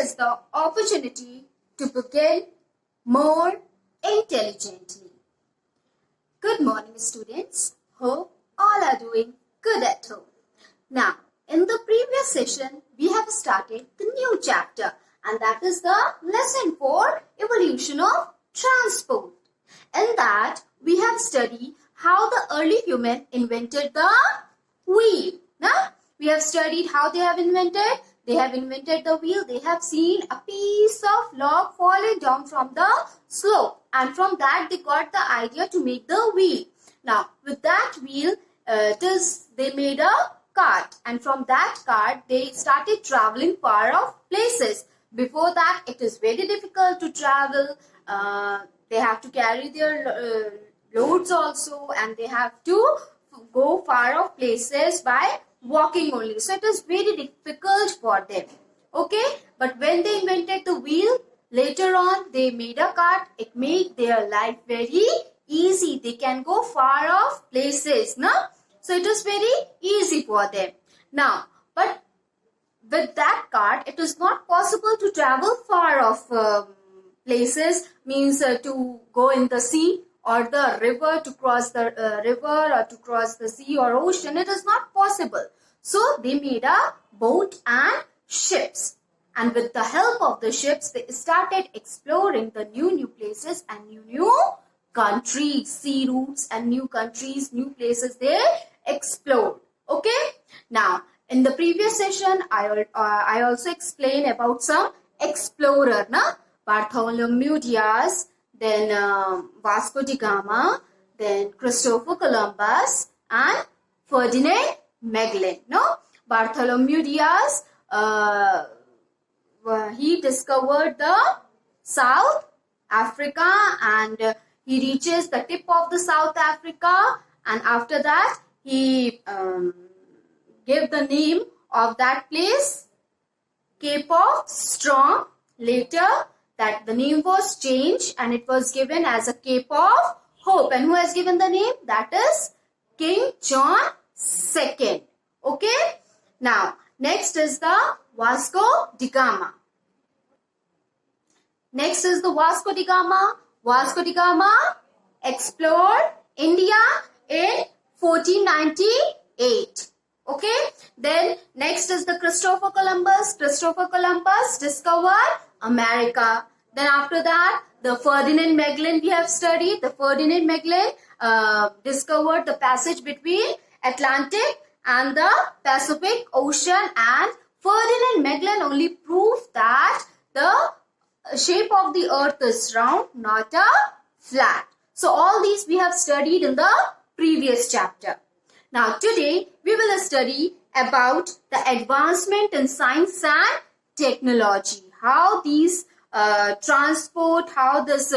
us the opportunity to begin more intelligently. Good morning, students. Hope all are doing good at home. Now, in the previous session, we have started the new chapter, and that is the lesson for evolution of transport. In that, we have studied how the early human invented the wheel. Now, we have studied how they have invented. They have invented the wheel. They have seen a piece of log falling down from the slope, and from that they got the idea to make the wheel. Now, with that wheel, they made a cart, and from that cart they started traveling far off places. Before that, it is very difficult to travel. They have to carry their loads also, and they have to go far off places by walking only. So it is very difficult for them. Okay, but when they invented the wheel, later on they made a cart. It made their life very easy. They can go far off places, no? So it is very easy for them. Now, but with that cart, it is not possible to travel far off places, means to go in the sea or the river, to cross the river or to cross the sea or ocean. It is not possible. So they made a boat and ships. And with the help of the ships, they started exploring the new places and new countries, sea routes and new countries, new places they explored. Okay. Now, in the previous session, I also explained about some explorer, na? Bartholomew Diaz, then Vasco da Gama, then Christopher Columbus and Ferdinand Magellan. No, Bartholomew Diaz, he discovered the South Africa, and he reaches the tip of the South Africa, and after that he gave the name of that place Cape of Strong. Later that the name was changed and it was given as a Cape of Hope. And who has given the name? That is King John II. Okay. Now, next is the Vasco da Gama. Next is the Vasco da Gama. Vasco da Gama explored India in 1498. Okay. Then next is the Christopher Columbus. Christopher Columbus discovered America. Then after that, the Ferdinand Magellan we have studied. The Ferdinand Magellan discovered the passage between Atlantic and the Pacific Ocean, and Ferdinand Magellan only proved that the shape of the earth is round, not a flat. So all these we have studied in the previous chapter. Now today we will study about the advancement in science and technology. How these transport, how this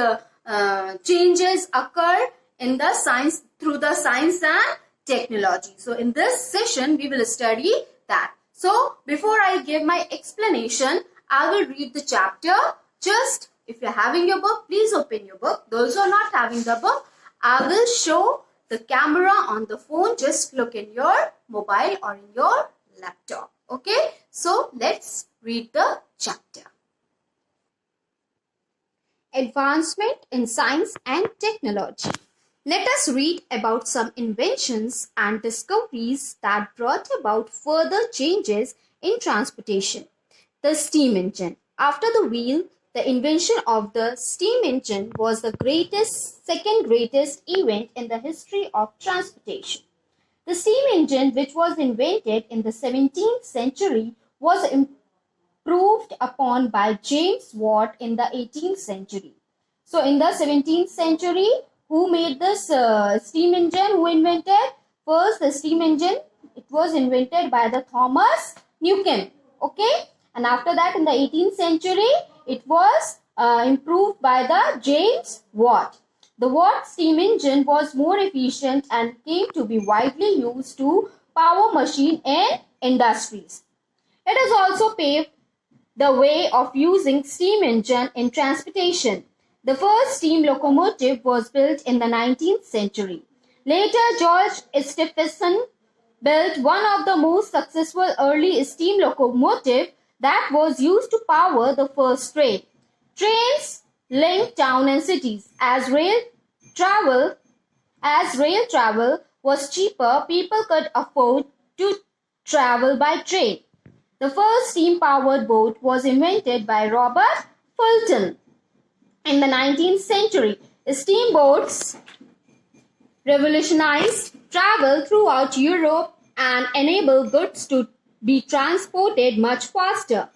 changes occur in the science, through the science and technology. So in this session we will study that. So before I give my explanation, I will read the chapter. Just if you're having your book, please open your book. Those who are not having the book, I will show the camera on the phone. Just look in your mobile or in your laptop. Okay, so let's read the chapter. Advancement in science and technology. Let us read about some inventions and discoveries that brought about further changes in transportation. The steam engine. After the wheel, the invention of the steam engine was the second greatest event in the history of transportation. The steam engine, which was invented in the 17th century, was improved upon by James Watt in the 18th century. So in the 17th century, who made this steam engine? Who invented? First, the steam engine, it was invented by the Thomas Newcomen. Okay. And after that, in the 18th century, it was improved by the James Watt. The Watt steam engine was more efficient and came to be widely used to power machine in industries. It has also paved the way of using steam engine in transportation. The first steam locomotive was built in the 19th century. Later, George Stephenson built one of the most successful early steam locomotive, that was used to power the first train. Trains linked town and cities. Travel as rail travel was cheaper, people could afford to travel by train. The first steam-powered boat was invented by Robert Fulton. In the 19th century, steamboats revolutionized travel throughout Europe and enabled goods to be transported much faster.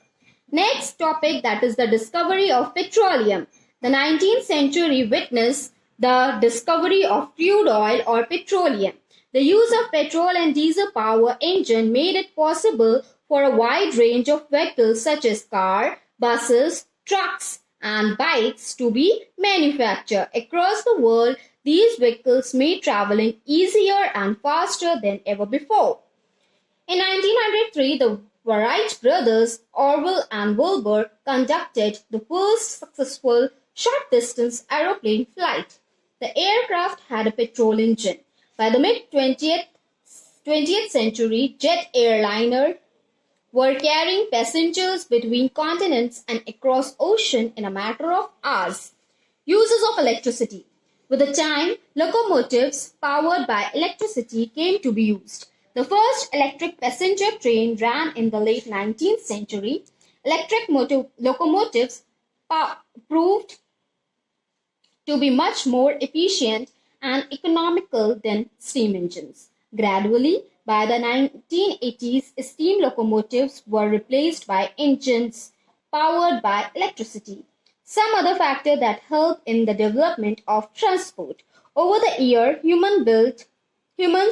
Next topic, that is the discovery of petroleum. The 19th century witnessed the discovery of crude oil or petroleum. The use of petrol and diesel power engine made it possible for a wide range of vehicles such as cars, buses, trucks, and bikes to be manufactured. Across the world, these vehicles made traveling easier and faster than ever before. In 1903, the Wright brothers, Orville and Wilbur, conducted the first successful short-distance aeroplane flight. The aircraft had a petrol engine. By the mid-20th century, jet airliners were carrying passengers between continents and across ocean in a matter of hours. Uses of electricity. With the time, locomotives powered by electricity came to be used. The first electric passenger train ran in the late 19th century. Electric locomotives proved to be much more efficient and economical than steam engines. Gradually, by the 1980s, steam locomotives were replaced by engines powered by electricity. Some other factor that helped in the development of transport. Over the year, humans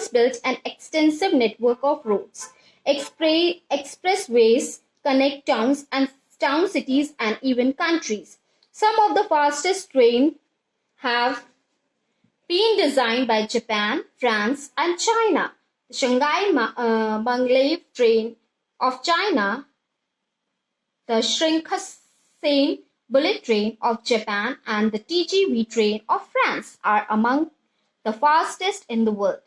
built an extensive network of roads. Expressways connect towns, cities, and even countries. Some of the fastest trains have been designed by Japan, France, and China. The Shanghai Maglev train of China, the Shinkansen bullet train of Japan, and the TGV train of France are among the fastest in the world.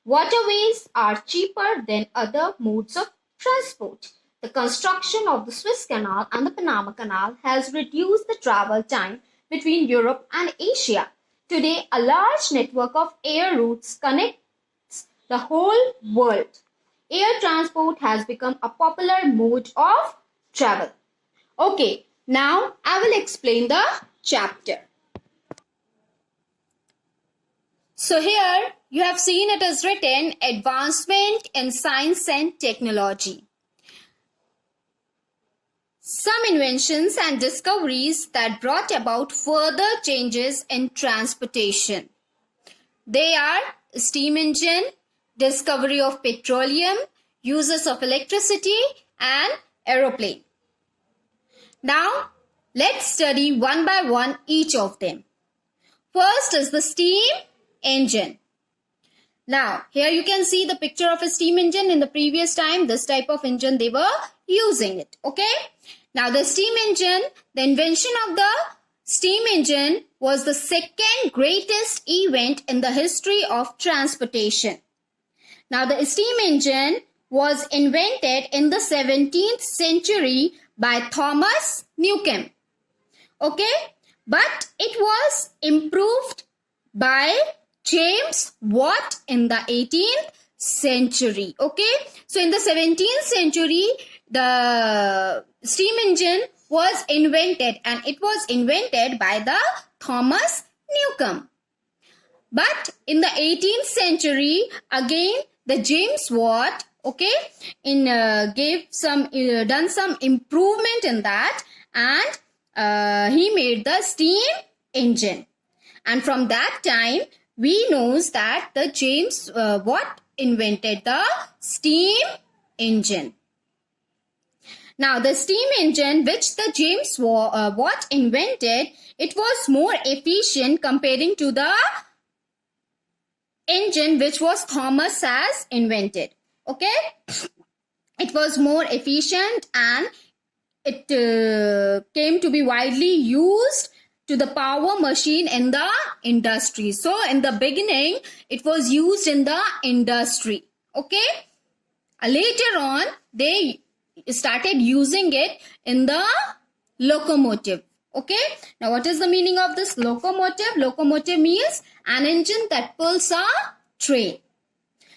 Waterways are cheaper than other modes of transport. The construction of the Suez Canal and the Panama Canal has reduced the travel time between Europe and Asia. Today, a large network of air routes connects the whole world. Air transport has become a popular mode of travel. Okay, now I will explain the chapter. So here you have seen it is written Advancement in Science and Technology. Some inventions and discoveries that brought about further changes in transportation. They are steam engine, discovery of petroleum, uses of electricity, and aeroplane. Now, let's study one by one each of them. First is the steam engine. Now, here you can see the picture of a steam engine. In the previous time, this type of engine they were using it. Okay. Now, the steam engine, the invention of the steam engine was the second greatest event in the history of transportation. Now, the steam engine was invented in the 17th century by Thomas Newcomen. Okay. But it was improved by James Watt in the 18th century. Okay. So, in the 17th century, the steam engine was invented, and it was invented by the Thomas Newcomen. But in the 18th century, again, the James Watt, okay, done some improvement in that, and he made the steam engine. And from that time, we knows that the James Watt invented the steam engine. Now, the steam engine which the James Watt invented, it was more efficient comparing to the engine which was Thomas has invented. Okay, it was more efficient and it came to be widely used to the power machine in the industry. So, in the beginning, it was used in the industry. Okay, later on, they started using it in the locomotive. Okay, now what is the meaning of this locomotive? Locomotive means an engine that pulls a train.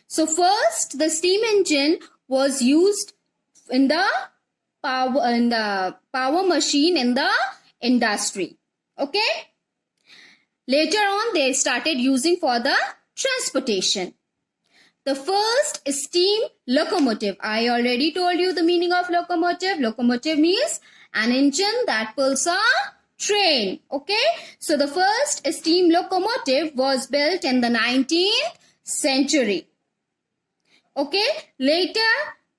So first, the steam engine was used in the power machine in the industry. Okay. Later on, they started using for the transportation. The first is steam locomotive. I already told you the meaning of locomotive. Locomotive means an engine that pulls a train. Okay. So the first steam locomotive was built in the 19th century. Okay. Later,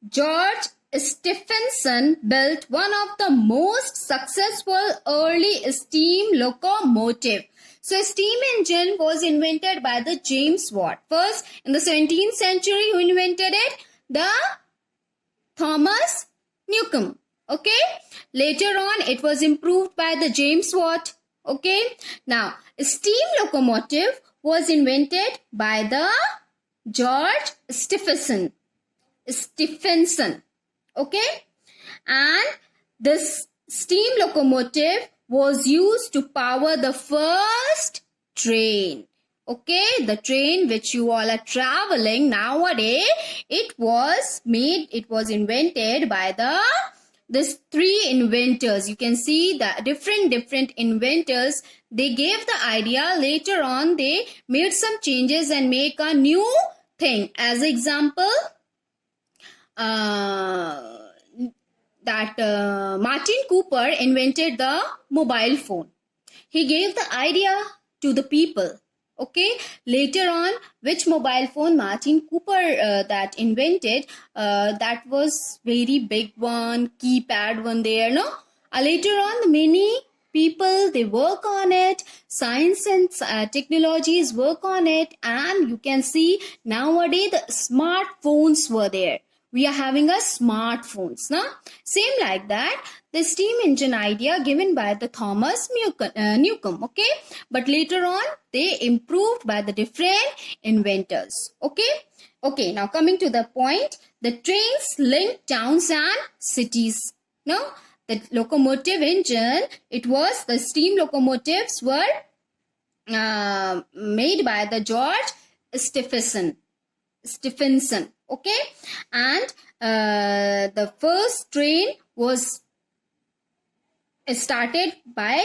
George Stephenson built one of the most successful early steam locomotive. So steam engine was invented by the James Watt. First, in the 17th century, who invented it? The Thomas Newcomb. Okay. Later on, it was improved by the James Watt. Okay. Now, steam locomotive was invented by the George Stephenson. Okay. And this steam locomotive was used to power the first train. Okay, the train which you all are traveling nowadays, it was invented by these three inventors. You can see the different inventors. They gave the idea. Later on, they made some changes and make a new thing. As example, Martin Cooper invented the mobile phone. He gave the idea to the people. Okay. Later on, which mobile phone Martin Cooper that invented, that was very big one, keypad one there, no? Later on, many people, they work on it. Science and technologies work on it. And you can see nowadays the smartphones were there. We are having a smartphones. No? Same like that, the steam engine idea given by the Thomas Newcomb. Okay. But later on, they improved by the different inventors. Okay. Okay. Now coming to the point, the trains link towns and cities. No? The locomotive engine, it was the steam locomotives were made by the George Stephenson. Okay. And the first train was started by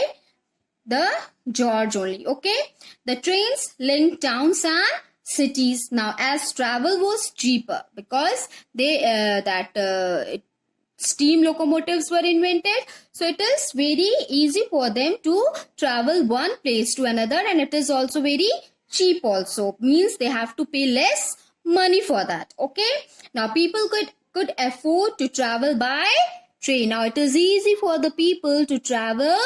the George only. Okay. The trains linked towns and cities. Now, as travel was cheaper because steam locomotives were invented, so it is very easy for them to travel one place to another, and it is also very cheap also. Means they have to pay less money for that. Okay. Now people could afford to travel by train. Now it is easy for the people to travel,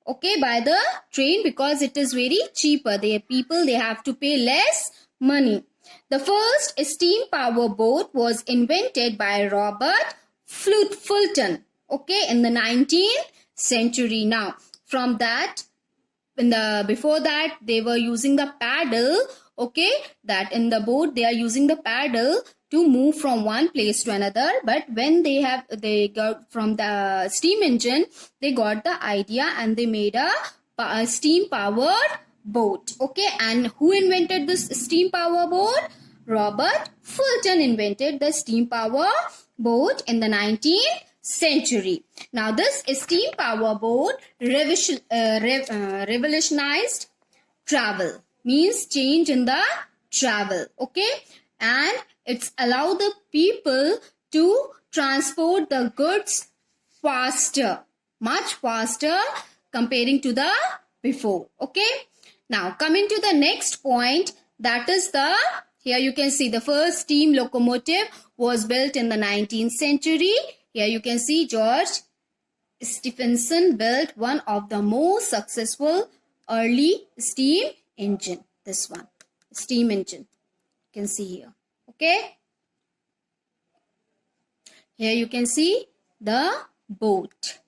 okay, by the train because it is very cheaper. They have to pay less money. The first steam power boat was invented by Robert Fulton, okay, in the 19th century. Now from that, before that, they were using the paddle. Okay, that in the boat they are using the paddle to move from one place to another. But when they got from the steam engine, they got the idea and they made a steam powered boat. Okay, and who invented this steam power boat? Robert Fulton invented the steam power boat in the 19th century. Now this steam power boat revolutionized travel. Means change in the travel. Okay. And it's allowed the people to transport the goods faster. Much faster comparing to the before. Okay. Now coming to the next point, that is here you can see the first steam locomotive was built in the 19th century. Here you can see George Stephenson built one of the most successful early steam engine. This one, steam engine, you can see here. Okay. Here you can see the boat,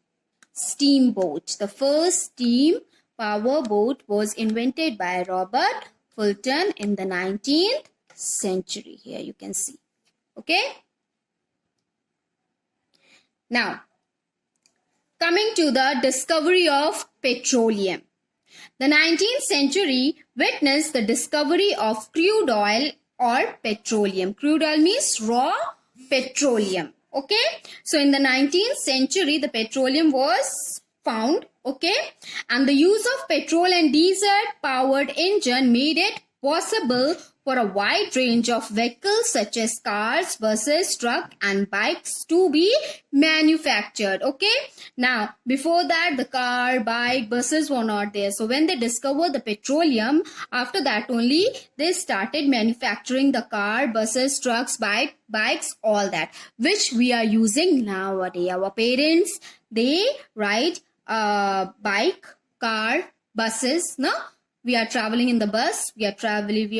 steamboat. The first steam power boat was invented by Robert Fulton in the 19th century. Here you can see. Okay. Now, coming to the discovery of petroleum. The 19th century witnessed the discovery of crude oil or petroleum. Crude oil means raw petroleum. Okay. So in the 19th century, the petroleum was found. Okay. And the use of petrol and diesel powered engine made it possible for a wide range of vehicles such as cars, buses, truck and bikes to be manufactured. Okay. Now, before that, the car, bike, buses were not there. So when they discovered the petroleum, after that only they started manufacturing the car, buses, trucks, bikes, all that, which we are using nowadays. Our parents, they ride bike, car, buses, no? We are traveling in the bus, we are traveling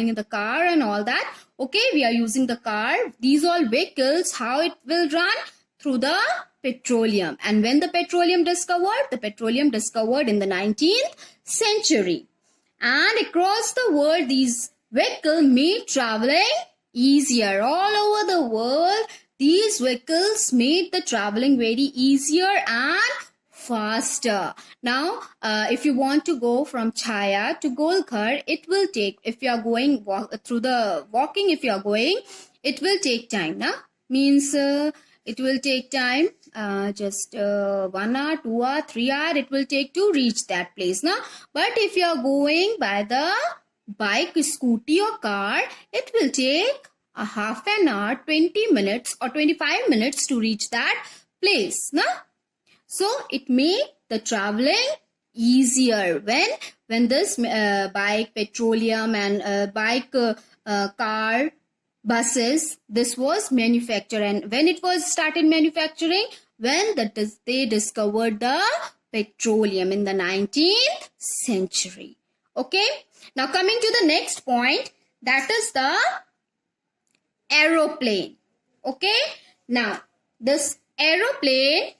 in the car and all that. Okay, we are using the car. These all vehicles, how it will run? Through the petroleum. And when the petroleum discovered? The petroleum discovered in the 19th century. And across the world, these vehicles made traveling easier. All over the world, these vehicles made the traveling very easier and faster. Now, if you want to go from Chaya to Golghar, it will take, if you are going walking, if you are going, it will take time. Na? Means it will take time, just 1 hour, 2 hour, 3 hour, it will take to reach that place. Na? But if you are going by the bike, scooty or car, it will take a half an hour, 20 minutes or 25 minutes to reach that place. Na? So it made the traveling easier when this bike, petroleum and car, buses, this was manufactured. And when it was started manufacturing, when they discovered the petroleum in the 19th century. Okay. Now coming to the next point, that is the aeroplane. Okay. Now this aeroplane,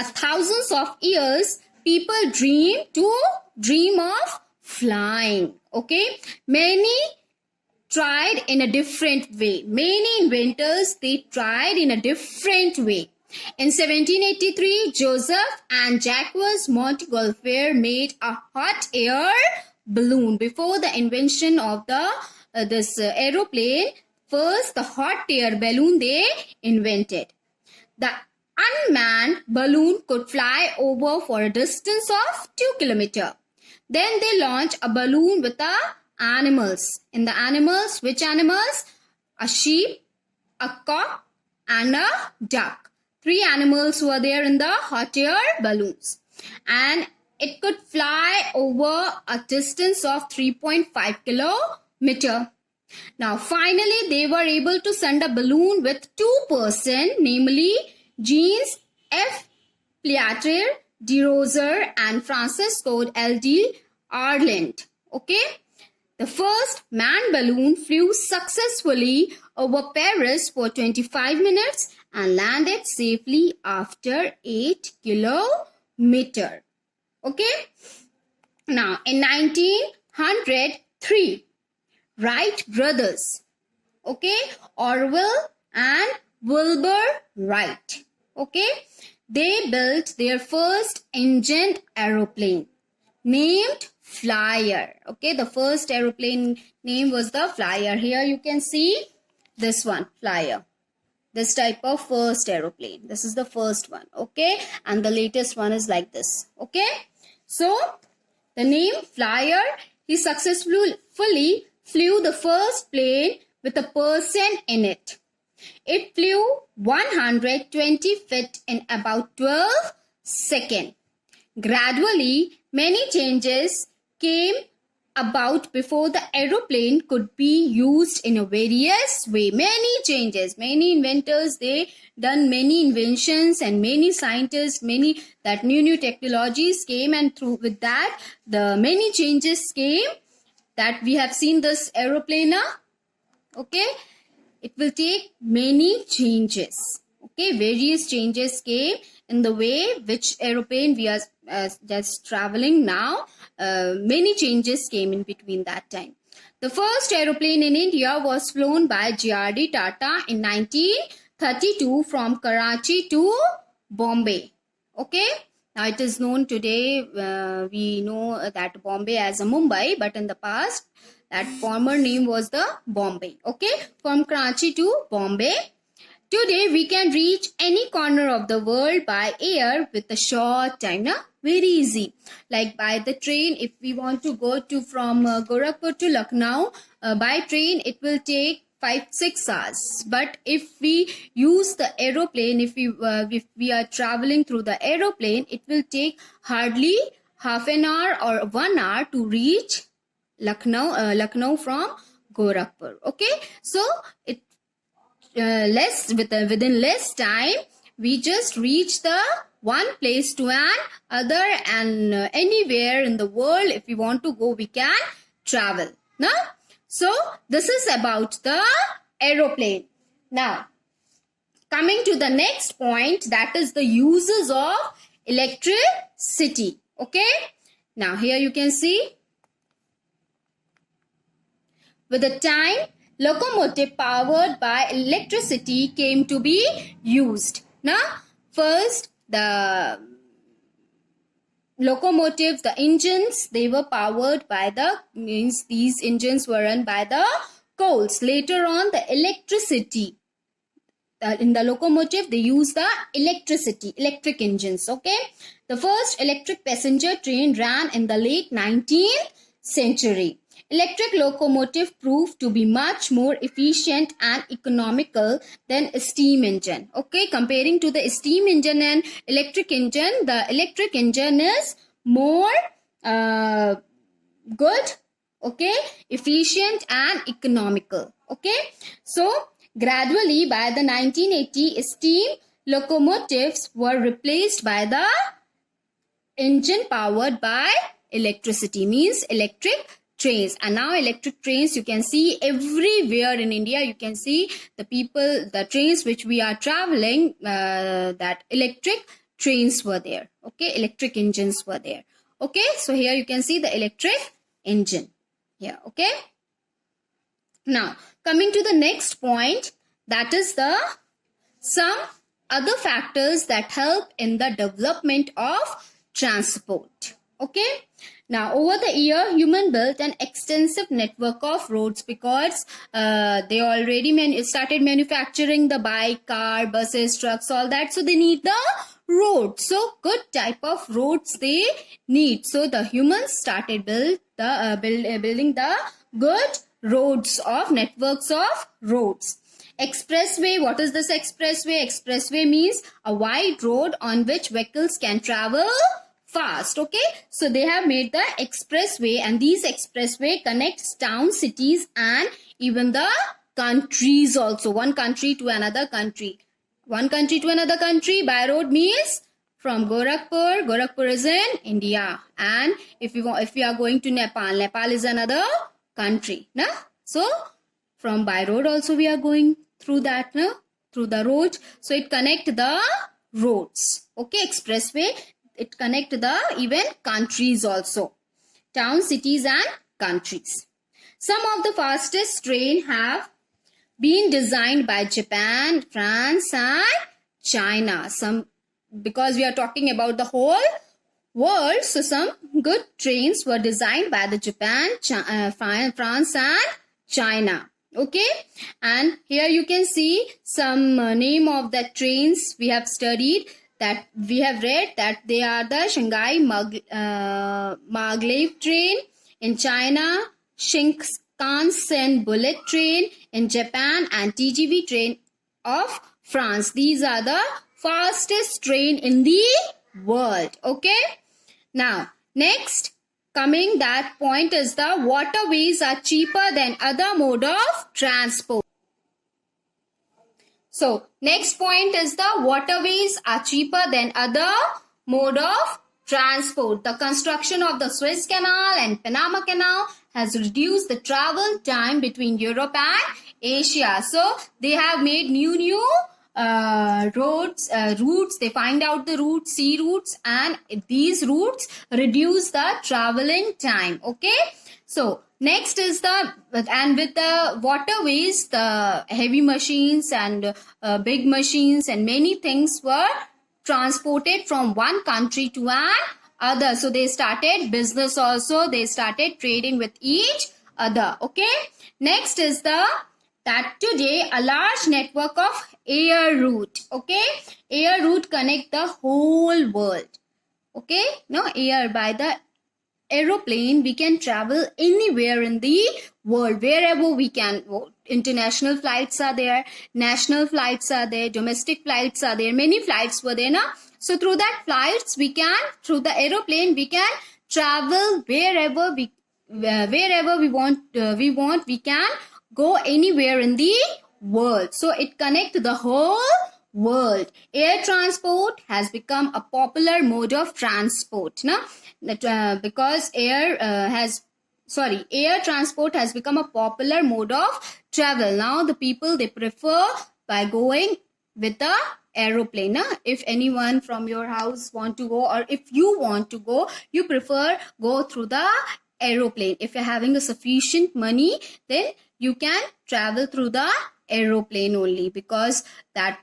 thousands of years, people dream of flying. Okay. Many tried in a different way. Many inventors, they tried in a different way. In 1783, Joseph and Jacques Montgolfier made a hot air balloon. Before the invention of this aeroplane, first the hot air balloon they invented. The unmanned balloon could fly over for a distance of 2 kilometers. Then they launched a balloon with the animals. In the animals, which animals? A sheep, a cock and a duck. 3 animals were there in the hot air balloons. And it could fly over a distance of 3.5 kilometers. Now finally they were able to send a balloon with 2 persons, namely Jeans F. Piatre de Rozier and Francis Code L.D. Arland. Okay. The first manned balloon flew successfully over Paris for 25 minutes and landed safely after 8 kilometers. Okay. Now in 1903, Wright brothers, okay, Orville and Wilbur Wright, okay, they built their first engined aeroplane named Flyer. Okay, the first aeroplane name was the Flyer. Here you can see this one, Flyer. This type of first aeroplane. This is the first one, okay, and the latest one is like this, okay. So the name Flyer, he successfully flew the first plane with a person in it. It flew 120 feet in about 12 seconds. Gradually, many changes came about before the aeroplane could be used in a various way. Many changes, many inventors, they done many inventions, and many scientists, many that new technologies came, and through with that the many changes came that we have seen this aeroplane now. Okay, it will take many changes. Okay, various changes came in the way which aeroplane we are just traveling now. Many changes came in between that time. The first aeroplane in India was flown by J.R.D. Tata in 1932 from Karachi to Bombay. Okay. Now it is known today, we know that Bombay as a Mumbai, but in the past, that former name was the Bombay. Okay. From Karachi to Bombay. Today we can reach any corner of the world by air with a short time. Na? Very easy. Like by the train, if we want to go to from Gorakhpur to Lucknow, by train it will take 5-6 hours. But if we use the aeroplane, if we are traveling through the aeroplane, it will take hardly half an hour or 1 hour to reach Lucknow from Gorakhpur. Okay, so it within less time we just reach the one place to an other, and anywhere in the world if we want to go we can travel. No? So this is about the aeroplane. Now coming to the next point, that is the uses of electricity. Okay, now here you can see with the time locomotive powered by electricity came to be used. Now, first the locomotives, the engines, they were powered by these engines were run by the coals. Later on, the electricity. In the locomotive, they use the electric engines. Okay. The first electric passenger train ran in the late 19th century. Electric locomotive proved to be much more efficient and economical than a steam engine. Okay, comparing to the steam engine and electric engine, the electric engine is more good, okay, efficient and economical. Okay, so gradually by the 1980, steam locomotives were replaced by the engine powered by electricity, means electric trains. And now electric trains you can see everywhere in India. You can see the trains which we are traveling, that electric trains were there. Okay, electric engines were there. Okay, so here you can see the electric engine here. Okay, now coming to the next point, that is some other factors that help in the development of transport. Okay, now over the year human built an extensive network of roads because they already started manufacturing the bike, car, buses, trucks, all that, so they need the roads. So good type of roads they need, so the humans started building the good roads of networks of roads. Expressway, what is this expressway? Expressway means a wide road on which vehicles can travel fast. Okay, so they have made the expressway, and these expressway connects towns, cities, and even the countries also. One country to another country. One country to another country by road means from Gorakhpur is in India, and if we are going to Nepal is another country. Na? So from by road also we are going through that, na? Through the road. So it connect the roads. Okay, expressway. It connect the even countries also. Towns, cities and countries. Some of the fastest train have been designed by Japan, France and China. Because we are talking about the whole world, so some good trains were designed by the Japan, France and China. Okay, and here you can see some name of the trains we have studied, that we have read that they are the Shanghai Maglev train in China, Shinkansen bullet train in Japan and TGV train of France. These are the fastest train in the world. Okay, now next coming that point is the waterways are cheaper than other mode of transport. So next point is the waterways are cheaper than other mode of transport. The construction of the Suez Canal and Panama Canal has reduced the travel time between Europe and Asia. So they have made new routes. They find out the routes, sea routes, and these routes reduce the traveling time. Okay. So next is and with the waterways, the heavy machines and big machines and many things were transported from one country to another. So they started business also. They started trading with each other. Okay. Next is that today a large network of air route. Okay. Air route connect the whole world. Okay. No, air, by the aeroplane we can travel anywhere in the world, wherever we can. International flights are there, national flights are there, domestic flights are there, many flights were there, na? So through that flights we can, through the aeroplane we can travel wherever we want. We can go anywhere in the world. So it connects the whole world. Air transport has become a popular mode of transport, na? Because air transport has become a popular mode of travel. Now the people, they prefer by going with the aeroplane. If anyone from your house want to go, or if you want to go, you prefer go through the aeroplane. If you're having a sufficient money, then you can travel through the aeroplane only, because that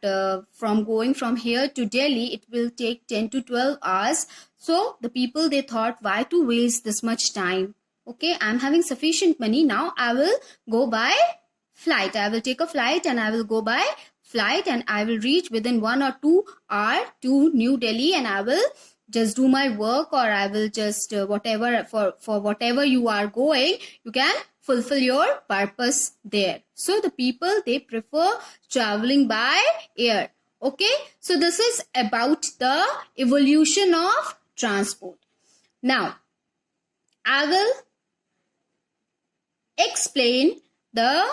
from going from here to Delhi, it will take 10 to 12 hours. So the people, they thought, why to waste this much time? Okay, I'm having sufficient money, now I will go by flight. I will take a flight and I will go by flight, and I will reach within 1 or 2 hours to New Delhi, and I will just do my work, or I will just whatever, for whatever you are going, you can fulfill your purpose there. So the people, they prefer traveling by air. Okay, so this is about the evolution of transport. Now I will explain the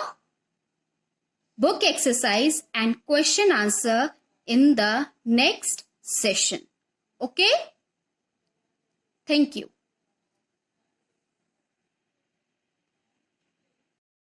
book exercise and question answer in the next session. Okay, thank you.